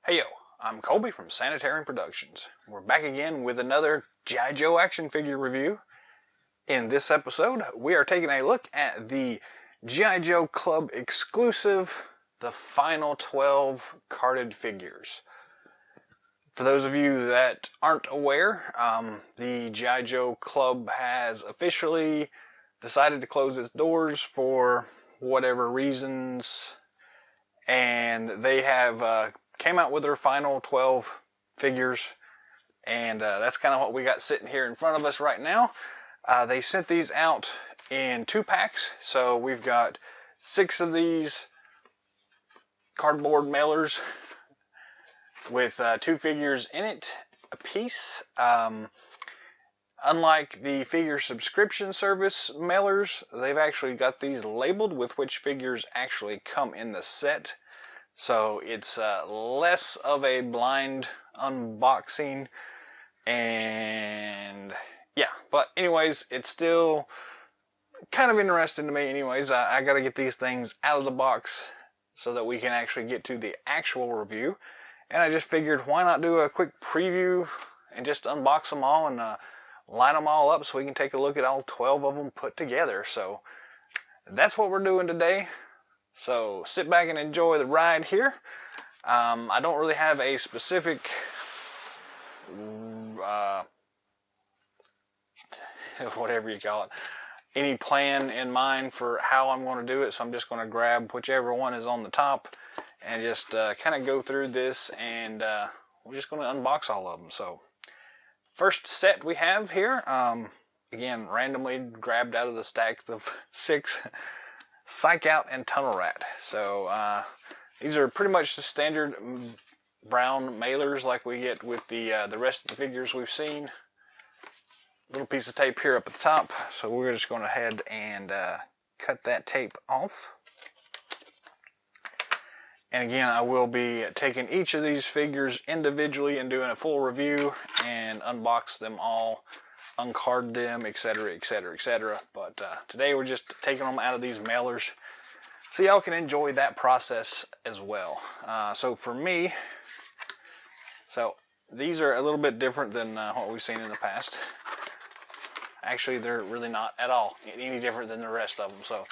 Heyo, I'm Colby from Sanitarian Productions. We're back again with another G.I. Joe action figure review. In this episode, we are taking a look at the G.I. Joe Club exclusive, the final 12 carded figures. For those of you that aren't aware, the G.I. Joe Club has officially decided to close its doors for whatever reasons, and they have came out with their final 12 figures, and that's kind of what we got sitting here in front of us right now. They sent these out in 2 packs, so we've got 6 of these cardboard mailers with 2 figures in it a piece. Unlike the figure subscription service mailers, they've actually got these labeled with which figures actually come in the set. So it's less of a blind unboxing, and yeah, but anyways, it's still kind of interesting to me anyways. I gotta get these things out of the box so that we can actually get to the actual review, and I just figured why not do a quick preview and just unbox them all and line them all up so we can take a look at all 12 of them put together. So that's what we're doing today. So sit back and enjoy the ride here. I don't really have a specific whatever you call it, any plan in mind for how I'm going to do it, so I'm just going to grab whichever one is on the top and just kind of go through this, and we're just going to unbox all of them. So first set we have here, again randomly grabbed out of the stack of 6, Psych Out and Tunnel Rat. So these are pretty much the standard brown mailers like we get with the rest of the figures we've seen. Little piece of tape here up at the top, so we're just going to head and cut that tape off. And again, I will be taking each of these figures individually and doing a full review and unbox them all, uncard them, etc, etc, etc. But today we're just taking them out of these mailers so y'all can enjoy that process as well. So for me, so these are a little bit different than what we've seen in the past. Actually, they're really not at all any different than the rest of them. So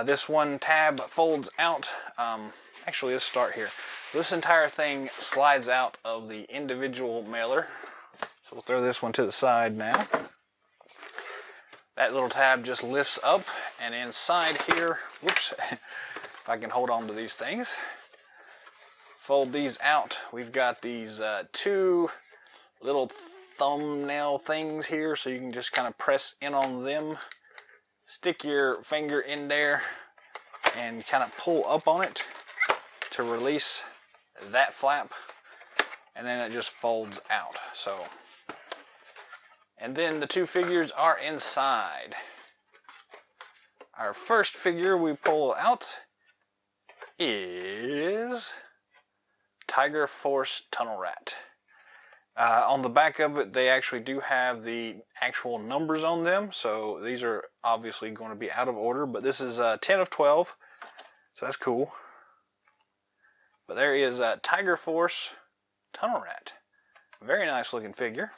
this one tab folds out. Actually, let's start here. This entire thing slides out of the individual mailer. So we'll throw this one to the side now. That little tab just lifts up, and inside here, whoops, if I can hold on to these things, fold these out. We've got these 2 little thumbnail things here, so you can just kind of press in on them, stick your finger in there, and kind of pull up on it to release that flap, and then it just folds out. So, and then the 2 figures are inside. Our first figure we pull out is Tiger Force Tunnel Rat. On the back of it, they actually do have the actual numbers on them, so these are obviously going to be out of order, but this is 10 of 12, so that's cool. But there is Tiger Force Tunnel Rat. Very nice looking figure.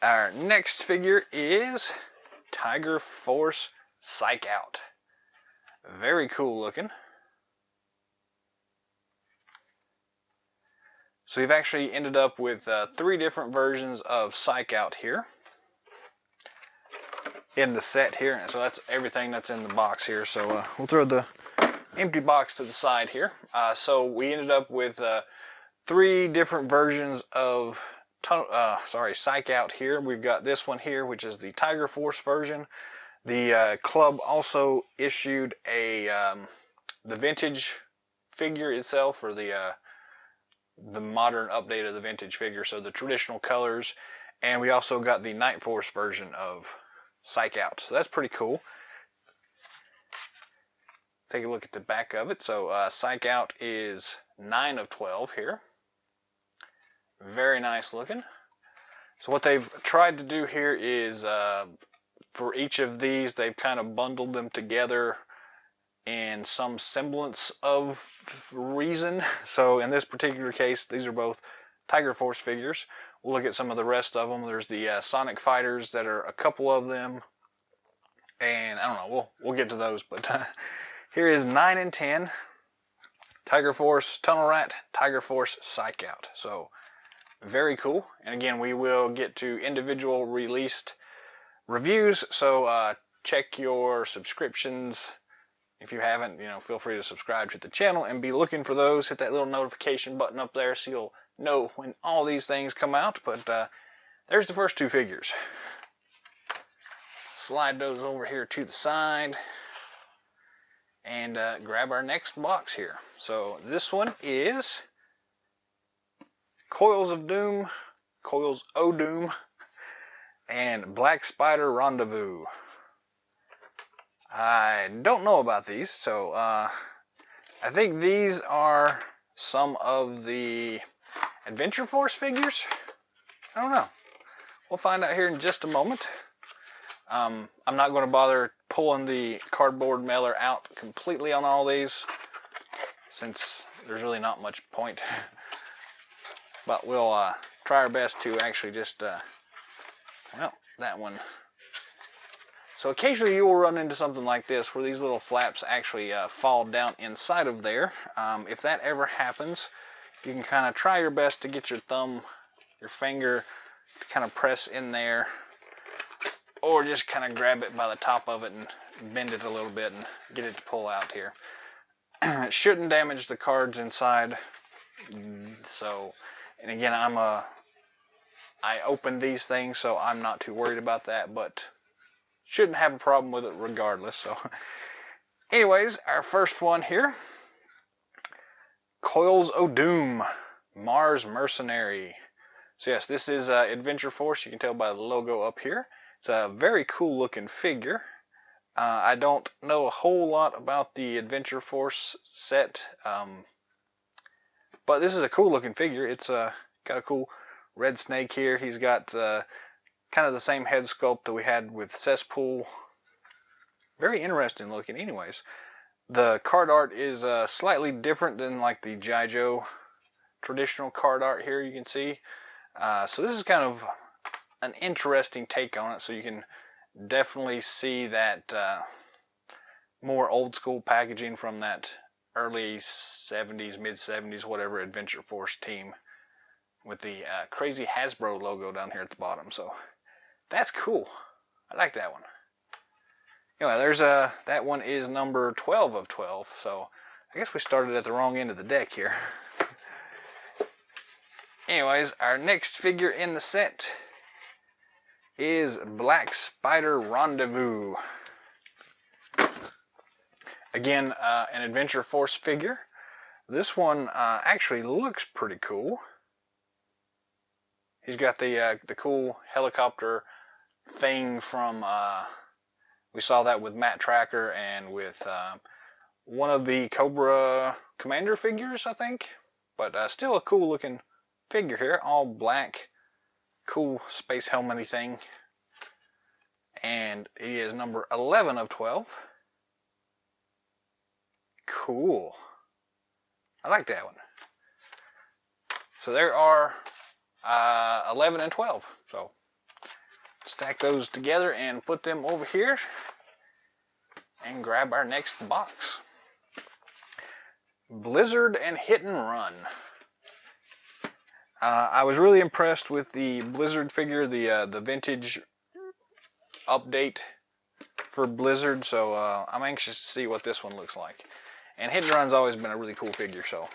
Our next figure is Tiger Force Psych Out. Very cool looking. So we've actually ended up with 3 different versions of Psych Out here in the set here. So that's everything that's in the box here. So we'll throw the empty box to the side here. So we ended up with 3 different versions of Psych Out here. We've got this one here, which is the Tiger Force version. The club also issued a the vintage figure itself, or the modern update of the vintage figure, so the traditional colors, and we also got the Night Force version of Psych Out. So that's pretty cool. Take a look at the back of it. So Psych Out is 9 of 12 here. Very nice looking. So what they've tried to do here is for each of these, they've kind of bundled them together in some semblance of reason. So in this particular case, these are both Tiger Force figures. We'll look at some of the rest of them. There's the Sonic Fighters that are a couple of them. And I don't know, we'll get to those. But here is 9 and 10. Tiger Force Tunnel Rat, Tiger Force Psych Out. So very cool. And again, we will get to individual released reviews. So check your subscriptions. If you haven't, feel free to subscribe to the channel and be looking for those. Hit that little notification button up there so you'll know when all these things come out. But there's the first two figures. Slide those over here to the side and grab our next box here. So this one is Coils of Doom, Coils O Doom, and Black Spider Rendezvous. I don't know about these, so I think these are some of the Adventure Force figures. I don't know. We'll find out here in just a moment. I'm not going to bother pulling the cardboard mailer out completely on all these, since there's really not much point. But we'll try our best to actually just, well, that one. So occasionally you will run into something like this where these little flaps actually fall down inside of there. If that ever happens, you can kind of try your best to get your thumb, your finger, to kind of press in there, or just kind of grab it by the top of it and bend it a little bit and get it to pull out here. It shouldn't damage the cards inside. So, and again, I open these things, so I'm not too worried about that, but shouldn't have a problem with it regardless. So anyways, our first one here, Coils O Doom, Mars Mercenary. So yes, this is Adventure Force. You can tell by the logo up here. It's a very cool looking figure. I don't know a whole lot about the Adventure Force set, but this is a cool looking figure. It's got a cool red snake here. He's got kind of the same head sculpt that we had with Cesspool. Very interesting looking anyways. The card art is slightly different than like the G.I. Joe traditional card art here, you can see. So this is kind of an interesting take on it, so you can definitely see that more old school packaging from that early 70s, mid 70s, whatever Adventure Force team with the crazy Hasbro logo down here at the bottom. So that's cool. I like that one. Anyway, there's that one is number 12 of 12. So I guess we started at the wrong end of the deck here. Anyways, our next figure in the set is Black Spider Rendezvous. Again, an Adventure Force figure. This one actually looks pretty cool. He's got the cool helicopter thing from, we saw that with Matt Tracker and with one of the Cobra Commander figures, I think. But still a cool looking figure here, all black, cool space helmet-y thing. And he is number 11 of 12. Cool. I like that one. So there are 11 and 12. So stack those together and put them over here and grab our next box. Blizzard and Hit and Run. I was really impressed with the Blizzard figure, the vintage update for Blizzard, so I'm anxious to see what this one looks like. And Hit and Run's always been a really cool figure, so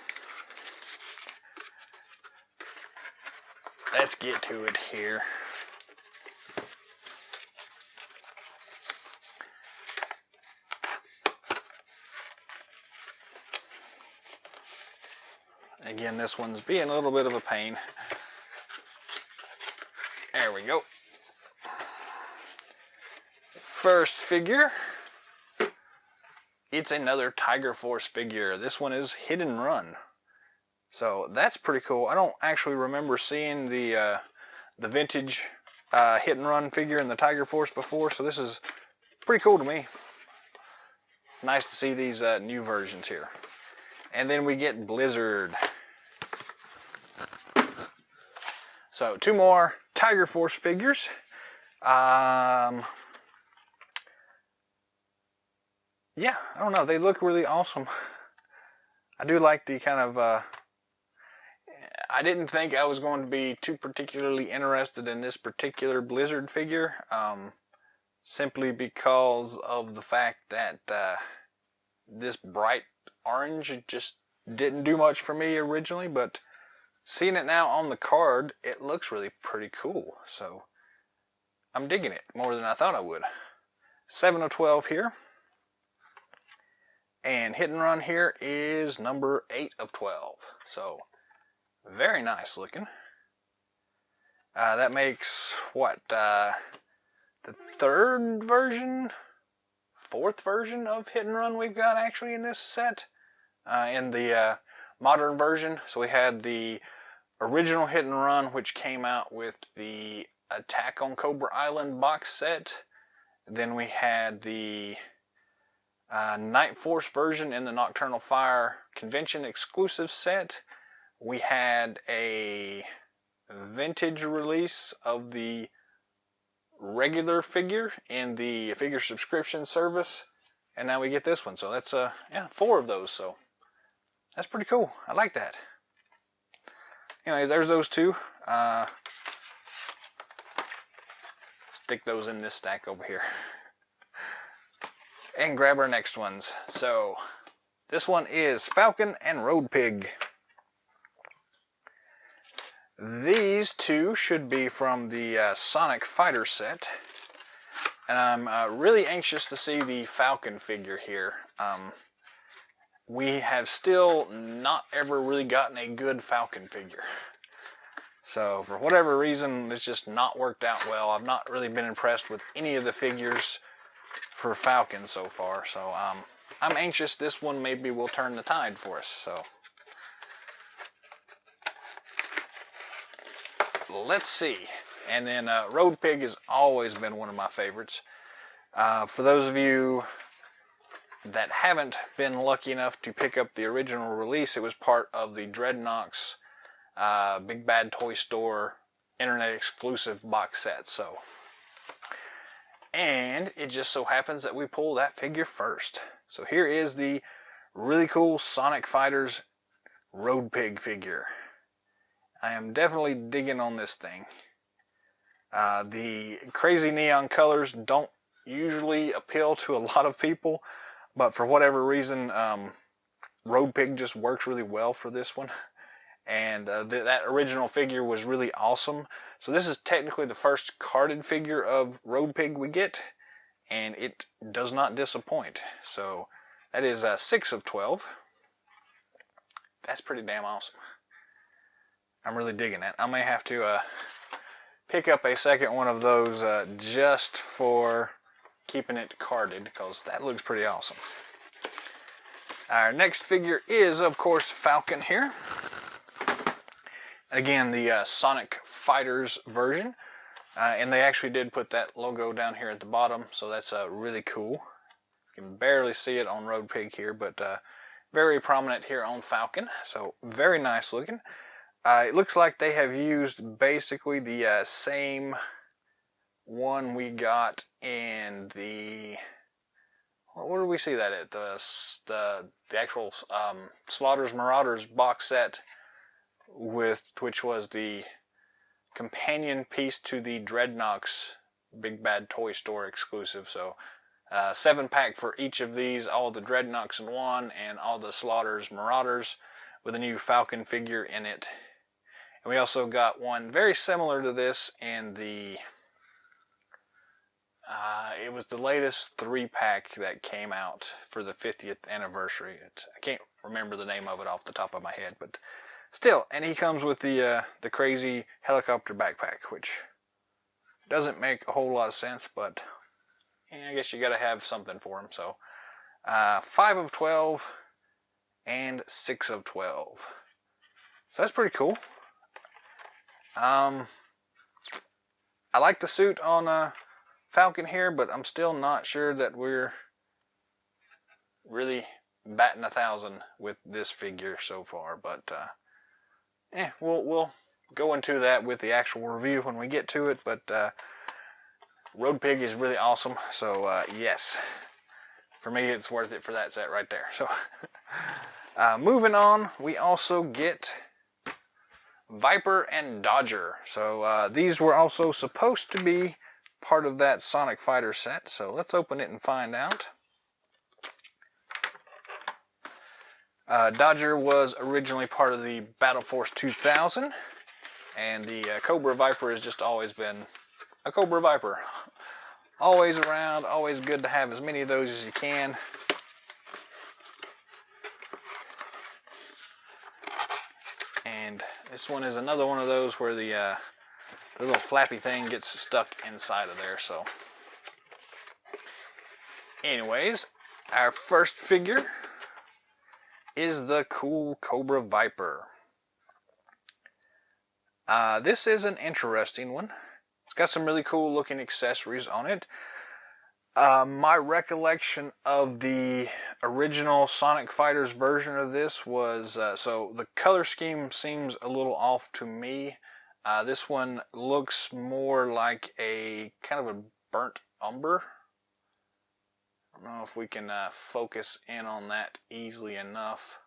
let's get to it here. Again, this one's being a little bit of a pain. There we go. First figure. It's another Tiger Force figure. This one is Hit and Run. So that's pretty cool. I don't actually remember seeing the vintage Hit and Run figure in the Tiger Force before, so this is pretty cool to me. nice to see these new versions here. And then we get Blizzard. So 2 more Tiger Force figures. Yeah, I don't know. They look really awesome. I do like the kind of... I didn't think I was going to be too particularly interested in this particular Blizzard figure. Simply because of the fact that this bright orange just didn't do much for me originally, but seeing it now on the card, it looks really pretty cool. So I'm digging it more than I thought I would. 7 of 12 here. And hit and run here is number 8 of 12. So very nice looking. That makes what? The 3rd version, 4th version of hit and run we've got actually in this set. In the modern version. So we had the original hit and run, which came out with the Attack on Cobra Island box set. Then we had the Night Force version in the Nocturnal Fire convention exclusive set. We had a vintage release of the regular figure in the figure subscription service, and now we get this one. So that's 4 of those. So that's pretty cool. I like that. Anyways, there's those 2. Stick those in this stack over here. And grab our next ones. So, this one is Falcon and Road Pig. These 2 should be from the Sonic Fighter set. And I'm really anxious to see the Falcon figure here. We have still not ever really gotten a good Falcon figure. So for whatever reason, it's just not worked out well. I've not really been impressed with any of the figures for Falcon so far. So I'm anxious this one maybe will turn the tide for us. So let's see. And then Road Pig has always been one of my favorites. For those of you that haven't been lucky enough to pick up the original release, it was part of the Dreadnoks Big Bad Toy Store internet exclusive box set. So, and it just so happens that we pull that figure first. So here is the really cool Sonic Fighters Road Pig figure. I am definitely digging on this thing. The crazy neon colors don't usually appeal to a lot of people, but for whatever reason, Road Pig just works really well for this one. And that original figure was really awesome. So this is technically the first carded figure of Road Pig we get, and it does not disappoint. So that is 6 of 12. That's pretty damn awesome. I'm really digging that. I may have to pick up a second one of those just for keeping it carded, because that looks pretty awesome. Our next figure is, of course, Falcon here. Again, the Sonic Fighters version. And they actually did put that logo down here at the bottom, so that's really cool. You can barely see it on Road Pig here, but very prominent here on Falcon. So very nice looking. It looks like they have used basically the same one we got in the... Where did we see that at? The actual Slaughter's Marauders box set, which was the companion piece to the Dreadnoks Big Bad Toy Store exclusive. So 7-pack for each of these, all the Dreadnoks in one, and all the Slaughter's Marauders with a new Falcon figure in it. And we also got one very similar to this in the... it was the latest 3-pack that came out for the 50th anniversary. I can't remember the name of it off the top of my head, but still. And he comes with the crazy helicopter backpack, which doesn't make a whole lot of sense, but I guess you got to have something for him. So 5 of 12 and 6 of 12. So that's pretty cool. I like the suit on Falcon here, but I'm still not sure that we're really batting 1,000 with this figure so far, but we'll go into that with the actual review when we get to it. But Road Pig is really awesome, so yes, for me it's worth it for that set right there. So moving on, we also get Viper and Dodger. So these were also supposed to be part of that Sonic Fighter set, so let's open it and find out. Dodger was originally part of the Battle Force 2000, and the Cobra Viper has just always been a Cobra Viper. Always around, always good to have as many of those as you can. And this one is another one of those where the little flappy thing gets stuck inside of there. So anyways, our first figure is the cool Cobra Viper. This is an interesting one. It's got some really cool looking accessories on it. My recollection of the original Sonic Fighters version of this was, so the color scheme seems a little off to me. This one looks more like a kind of a burnt umber. I don't know if we can focus in on that easily enough.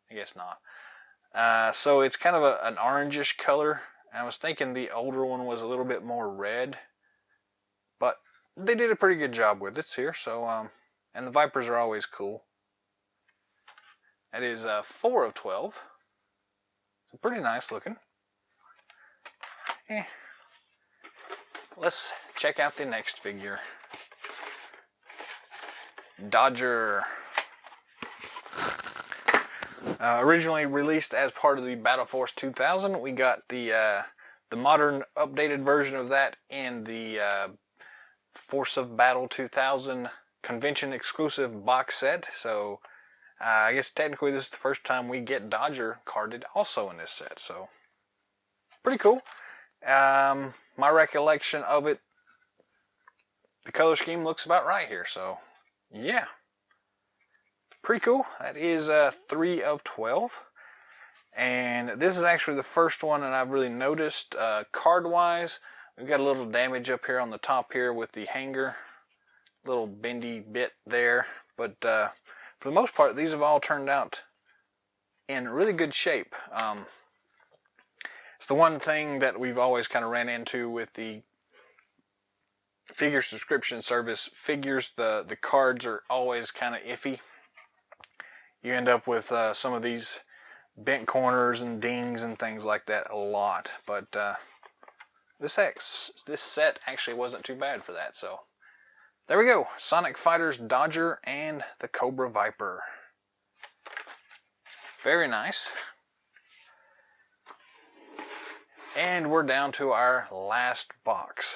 I guess not. So it's kind of an orangish color. I was thinking the older one was a little bit more red, but they did a pretty good job with it here. So, and the Vipers are always cool. That is 4 of 12. So pretty nice looking. Let's check out the next figure. Dodger. Originally released as part of the Battle Force 2000, we got the modern updated version of that in the Force of Battle 2000 convention exclusive box set. So I guess technically this is the first time we get Dodger carded also in this set. So pretty cool. My recollection of it, the color scheme looks about right here. So yeah. Pretty cool. That is 3 of 12. And this is actually the first one that I've really noticed card-wise. We've got a little damage up here on the top here with the hanger. Little bendy bit there. But for the most part, these have all turned out in really good shape. It's the one thing that we've always kind of ran into with the figure subscription service. Figures, the cards are always kind of iffy. You end up with some of these bent corners and dings and things like that a lot. But this set actually wasn't too bad for that. So there we go. Sonic Fighters Dodger and the Cobra Viper. Very nice. And we're down to our last box.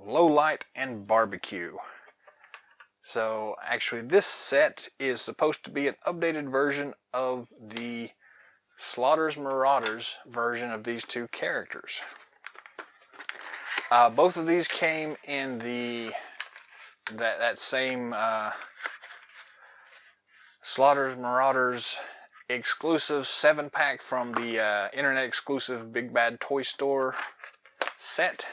Lowlight and Barbecue. So actually this set is supposed to be an updated version of the Slaughter's Marauders version of these two characters. Both of these came in that same Slaughter's Marauders exclusive 7-pack from the internet exclusive Big Bad Toy Store set.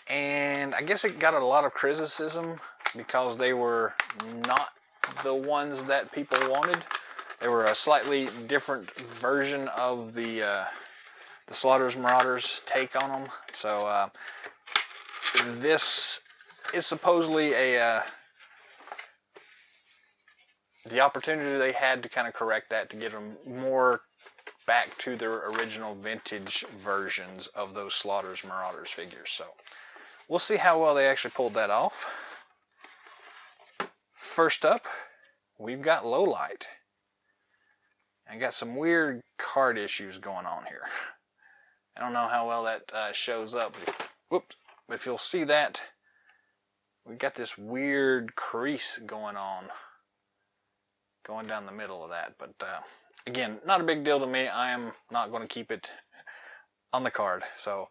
And I guess it got a lot of criticism because they were not the ones that people wanted. They were a slightly different version of the Slaughter's Marauders take on them. So this is supposedly the opportunity they had to kind of correct that, to get them more back to their original vintage versions of those Slaughter's Marauders figures. So we'll see how well they actually pulled that off. First up, we've got Lowlight. I got some weird card issues going on here. I don't know how well that shows up. Whoops. But if you'll see that, we've got this weird crease going down the middle of that. But again, not a big deal to me. I am not going to keep it on the card. So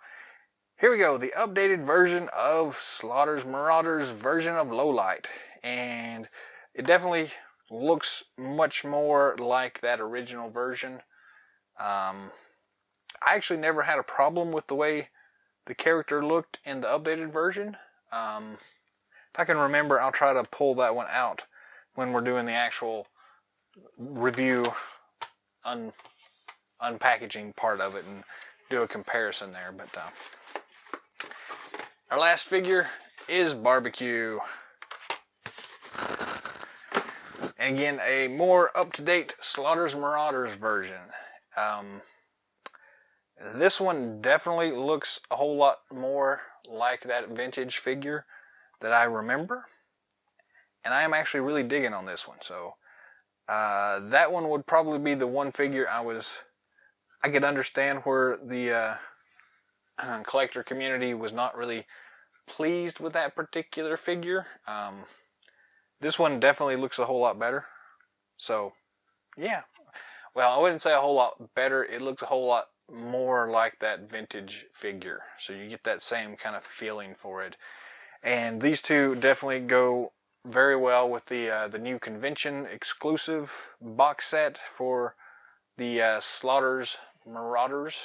Here we go, the updated version of Slaughter's Marauders version of Lowlight. And it definitely looks much more like that original version. I actually never had a problem with the way the character looked in the updated version. If I can remember, I'll try to pull that one out when we're doing the actual review unpackaging part of it and do a comparison there. But our last figure is Barbecue. And again, a more up-to-date Slaughter's Marauders version. This one definitely looks a whole lot more like that vintage figure that I remember. And I am actually really digging on this one. So that one would probably be the one figure I could understand where the collector community was not really pleased with that particular figure. This one definitely looks a whole lot better. So, yeah. Well, I wouldn't say a whole lot better. It looks a whole lot more like that vintage figure. So you get that same kind of feeling for it. And these two definitely go very well with the new convention exclusive box set for the Slaughter's Marauders.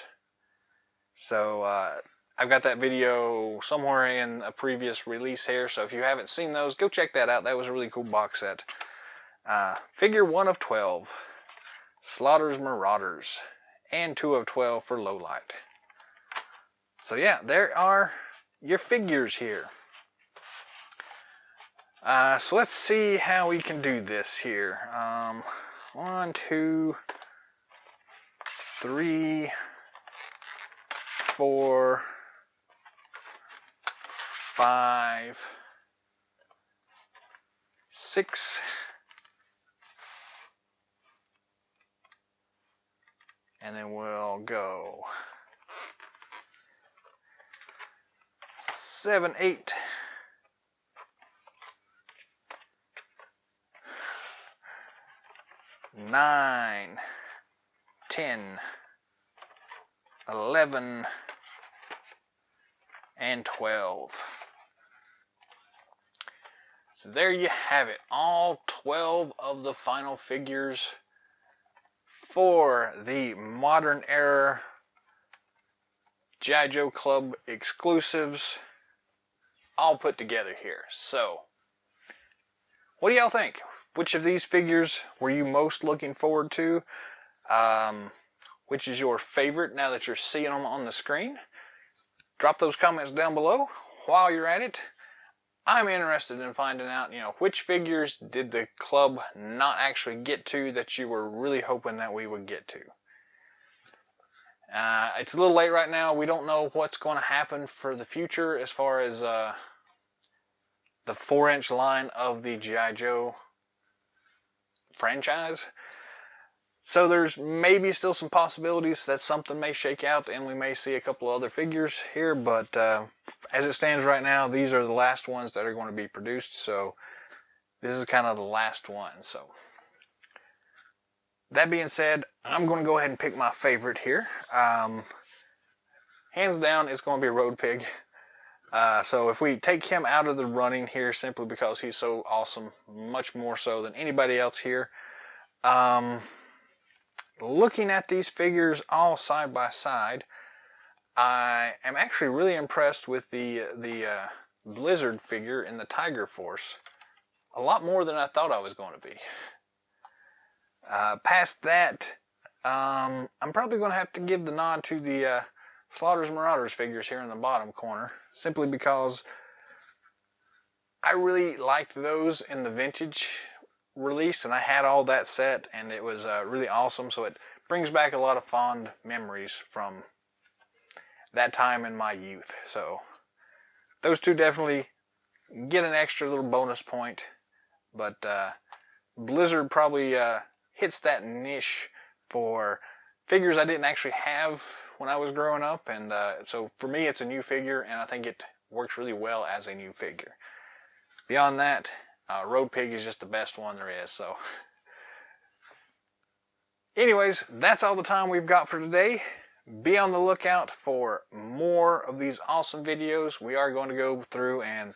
So I've got that video somewhere in a previous release here, so if you haven't seen those, go check that out. That was a really cool box set. Figure 1 of 12, Slaughter's Marauders, and 2 of 12 for Lowlight. So yeah, there are your figures here. So let's see how we can do this here. 1, 2, 3, 4, 5, 6, and then we'll go 7, 8, 9, 10, 11, and 12. So there you have it, all 12 of the final figures for the modern era G.I. Joe Club exclusives, all put together here. So, what do y'all think? Which of these figures were you most looking forward to? Which is your favorite now that you're seeing them on the screen? Drop those comments down below. While you're at it, I'm interested in finding out, which figures did the club not actually get to that you were really hoping that we would get to. It's a little late right now. We don't know what's going to happen for the future as far as the 4-inch line of the G.I. Joe franchise. So there's maybe still some possibilities that something may shake out and we may see a couple of other figures here, but as it stands right now, these are the last ones that are going to be produced, so this is kind of the last one. So that being said, I'm going to go ahead and pick my favorite here. Hands down, it's going to be Road Pig. So if we take him out of the running here simply because he's so awesome, much more so than anybody else here, looking at these figures all side by side, I am actually really impressed with the Blizzard figure in the Tiger Force. A lot more than I thought I was going to be. Past that, I'm probably going to have to give the nod to the Slaughter's Marauders figures here in the bottom corner, simply because I really liked those in the vintage release, and I had all that set, and it was really awesome. So it brings back a lot of fond memories from that time in my youth. So those two definitely get an extra little bonus point, but Blizzard probably hits that niche for figures I didn't actually have when I was growing up, and so for me it's a new figure, and I think it works really well as a new figure. Beyond that, Road Pig is just the best one there is. So anyways, that's all the time we've got for today. be on the lookout for more of these awesome videos. We are going to go through and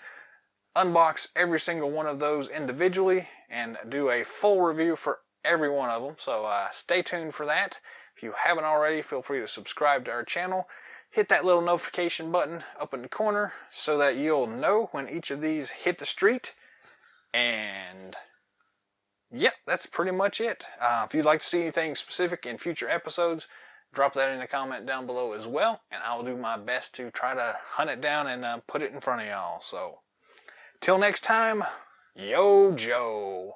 unbox every single one of those individually and do a full review for every one of them. So stay tuned for that. If you haven't already, feel free to subscribe to our channel. Hit that little notification button up in the corner so that you'll know when each of these hit the street. And yep, that's pretty much it. If you'd like to see anything specific in future episodes, drop that in the comment down below as well, and I'll do my best to try to hunt it down and put it in front of y'all. So, till next time, yo Joe.